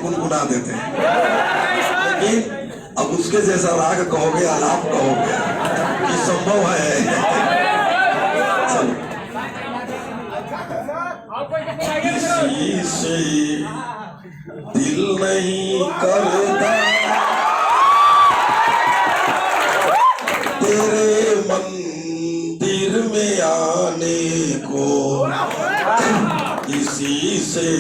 गुनगुना देते हैं, लेकिन अब उसके जैसा राग कहोगे, आलाप कहोगे कि संभव है? चलो, किसी से दिल नहीं करता तेरे मंदिर में आने को, किसी से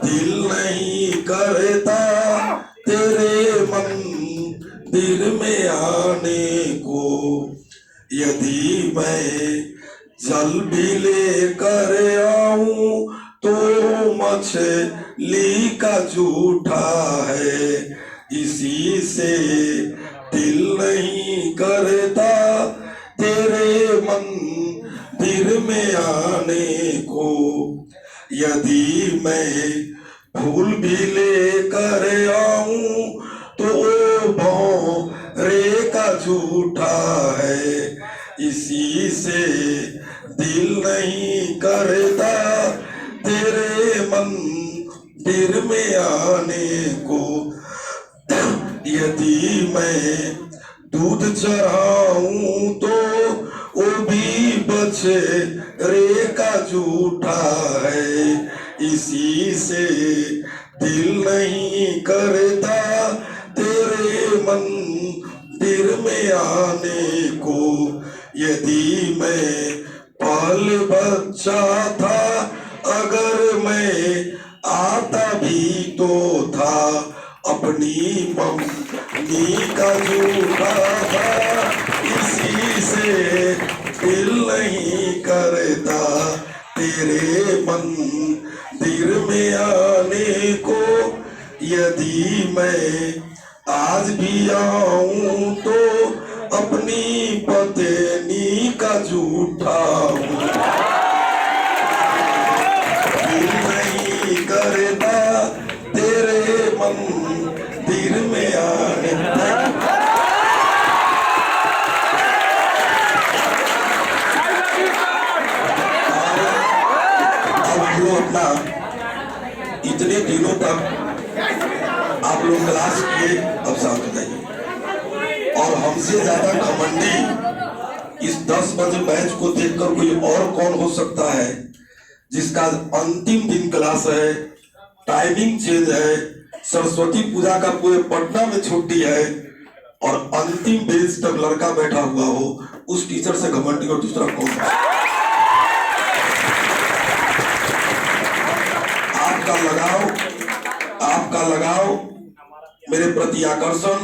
दिल नहीं करता तेरे मंदिर में आने को। यदि मैं जल भी लेकर आऊं तो मछली का जूठा है, इसी से दिल नहीं करता तेरे मंदिर में आने को। यदि मैं फूल भी लेकर आऊं तो भौरे का जूठा है, इसी से दिल नहीं करता तेरे मंदिर में आने को। यदि मैं दूध चढ़ाऊं तो वो भी बछड़े का जूठा है, इसी से दिल नहीं करता तेरे मंदिर में आने को। यदि मैं पल बच्चा था अगर मैं आता भी तो था अपनी मम्मी का जूठा था, इसी से दिल नहीं करता तेरे मंदिर में आने को। यदि मैं आज भी आऊं तो अपनी पत्नी का जूठा हूँ, दिल नहीं करता तेरे मंदिर में आने। अब जो अपना इतने दिनों तक आप लोग क्लास किए, अब शांत हो जाइए। और हमसे ज्यादा घमंडी इस 10 बजे बैच को देखकर कोई और कौन हो सकता है, जिसका अंतिम दिन क्लास है, टाइमिंग चेंज है, सरस्वती पूजा का पूरे पटना में छुट्टी है और अंतिम बेंच तक लड़का बैठा हुआ हो, उस टीचर से घमंडी और दूसरा कौन है? आपका लगाव मेरे प्रति आकर्षण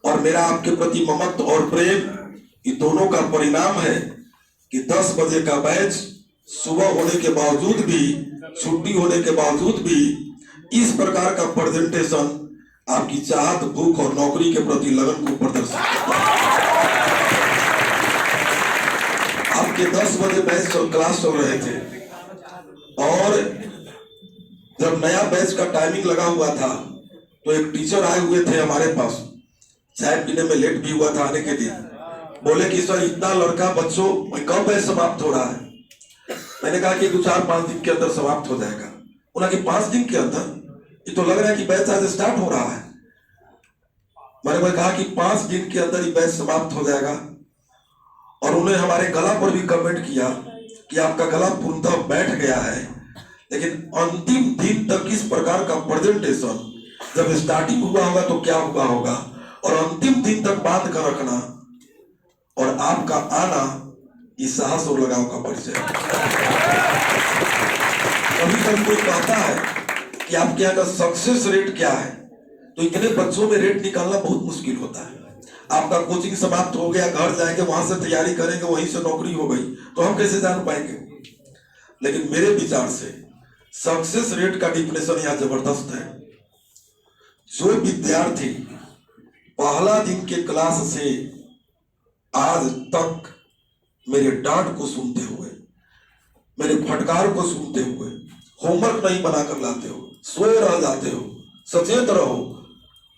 और मेरा आपके प्रति ममत्व और प्रेम, ये दोनों का परिणाम है कि 10 बजे का बैच सुबह होने के बावजूद भी, छुट्टी होने के बावजूद भी इस प्रकार का प्रेजेंटेशन आपकी चाहत, भूख और नौकरी के प्रति लगन को प्रदर्शित करता है। आपके 10 बजे बैच क्लास चल रहे थे और जब नया बैच का टाइमिंग लगा हुआ था तो एक टीचर आए हुए थे हमारे पास, चाय पीने में लेट भी हुआ था आने के लिए। बोले कि सर इतना लड़का बच्चों कब बैच समाप्त हो रहा है? मैंने कहा कि 2-4-5 दिन के अंदर समाप्त हो जाएगा। उन्होंने कि 5 दिन के अंदर? ये तो लग रहा है कि बैच आज स्टार्ट हो रहा है। मैंने कहा कि 5 दिन के अंदर ये बैच समाप्त हो जाएगा। और उन्हें हमारे गला पर भी कमेंट किया कि आपका गला पूर्णतः बैठ गया है, लेकिन अंतिम दिन तक इस प्रकार का प्रेजेंटेशन जब स्टार्टिंग हुआ होगा तो क्या हुआ होगा, और अंतिम दिन तक बांध कर रखना और आपका आना, इस साहस और लगाव का परिचय। कभी कभी कोई कहता है कि आपके यहाँ का सक्सेस रेट क्या है, तो इतने बच्चों में रेट निकालना बहुत मुश्किल होता है। आपका कोचिंग समाप्त हो गया, घर जाएंगे, वहां से तैयारी करेंगे, वहीं से नौकरी हो गई, तो हम कैसे जान पाएंगे? लेकिन मेरे विचार से सक्सेस रेट का डिफिनेशन यहाँ जबरदस्त है। जो विद्यार्थी पहला दिन के क्लास से आज तक मेरे डांट को सुनते हुए, मेरे फटकार को सुनते हुए, होमवर्क नहीं बनाकर लाते हो, सोए रह जाते हो, सचेत रहो,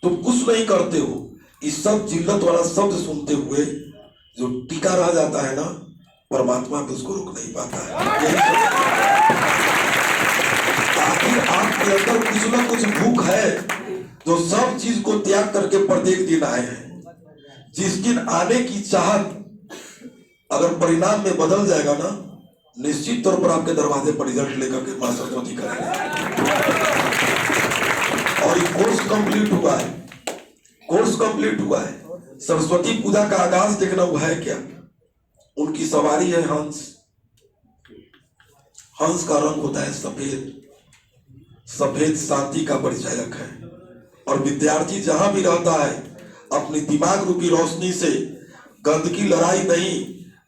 तुम कुछ नहीं करते हो, इस सब जिल्लत वाला शब्द सुनते हुए जो टिका रह जाता है ना, परमात्मा भी उसको रोक नहीं पाता है। आखिर आप अंदर कुछ ना कुछ भूख है जो सब चीज को त्याग करके प्रत्येक दिन आए हैं। जिस दिन आने की चाहत अगर परिणाम में बदल जाएगा ना, निश्चित तौर पर आपके दरवाजे पर रिजल्ट लेकर के मां सरस्वती करेंगे। और ये कोर्स कंप्लीट हुआ है, कोर्स कंप्लीट हुआ है। सरस्वती पूजा का आगाज देखना हुआ है क्या? उनकी सवारी है हंस। हंस का रंग होता है सफेद, सफेद शांति का परिचायक है। और विद्यार्थी जहां भी रहता है अपनी दिमाग रूपी रोशनी से गंदगी लड़ाई नहीं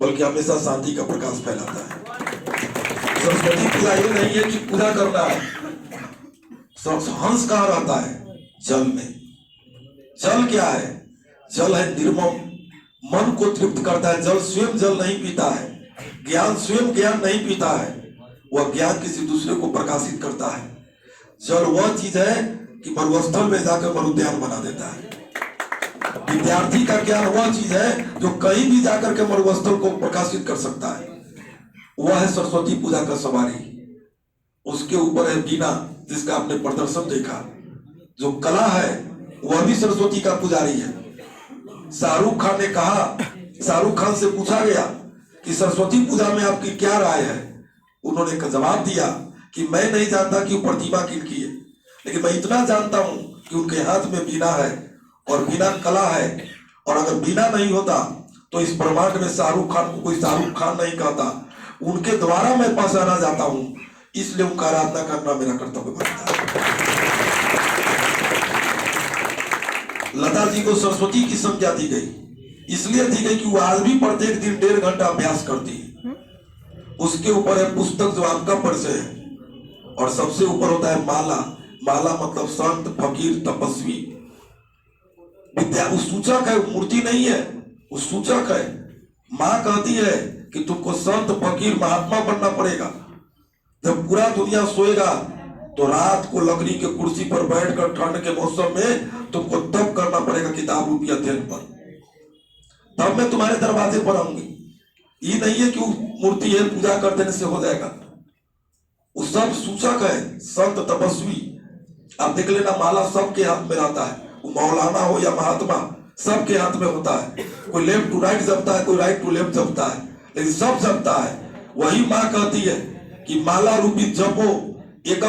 बल्कि हमेशा शांति का प्रकाश फैलाता है। सरस्वती पूजा ये नहीं है कि पूजा करना है। हंस कहाँ रहता है? जल में। जल क्या है? जल है निर्मम, मन को तृप्त करता है। जल स्वयं जल नहीं पीता है, ज्ञान स्वयं ज्ञान नहीं पीता है, वह ज्ञान किसी दूसरे को प्रकाशित करता है। जल वह चीज है कि मरुस्थल में जाकर मरुद्यान बना देता है। विद्यार्थी का ज्ञान वह चीज है जो कहीं भी जाकर के मरुस्थल को प्रकाशित कर सकता है। वह है सरस्वती पूजा का सवारी। उसके ऊपर है बीना, जिसका आपने प्रदर्शन देखा। जो कला है वह भी सरस्वती का पुजारी है। शाहरुख खान ने कहा, शाहरुख खान से पूछा गया कि सरस्वती पूजा में आपकी क्या राय है? उन्होंने जवाब दिया कि मैं नहीं जानता कि वो प्रतिमा किनकी है, लेकिन मैं इतना जानता हूं कि उनके हाथ में बीना है और बीना कला है। और अगर बीना नहीं होता तो इस ब्रह्मांड में शाहरुख खान को कोई शाहरुख खान नहीं कहता। उनके द्वारा मैं पहचाना जाता हूं, इसलिए उनका आराधना करना मेरा कर्तव्य बनता है। लता जी को सरस्वती की संज्ञा दी गई, इसलिए दी गई कि वो आज भी प्रत्येक दिन 1.5 घंटा अभ्यास करती है। उसके ऊपर है पुस्तक जो आपका परिचय है, और सबसे ऊपर होता है माला। माला मतलब संत, फकीर, तपस्वी। विद्या वो सूचक है, मूर्ति नहीं है, वो सूचक है। माँ कहती है कि तुमको संत, फकीर, महात्मा बनना पड़ेगा। जब पूरा दुनिया सोएगा तो रात को लकड़ी के कुर्सी पर बैठकर ठंड के मौसम में तुमको तप करना पड़ेगा किताब रूपी अध्ययन पर। तब मैं तुम्हारे दरवाजे पर आऊंगी। ये नहीं है कि वो मूर्ति है पूजा कर देने से हो जाएगा। वो सब सूचक है, संत, तपस्वी। आप देख लेना, माला सबके हाथ में रहता है। वो मौलाना हो या महात्मा, सबके हाथ में होता है। कोई लेफ्ट टू राइट जपता है, कोई राइट टू लेफ्ट जपता है, लेकिन सब जपता है। वही माँ कहती है कि माला रूपी जपो, एक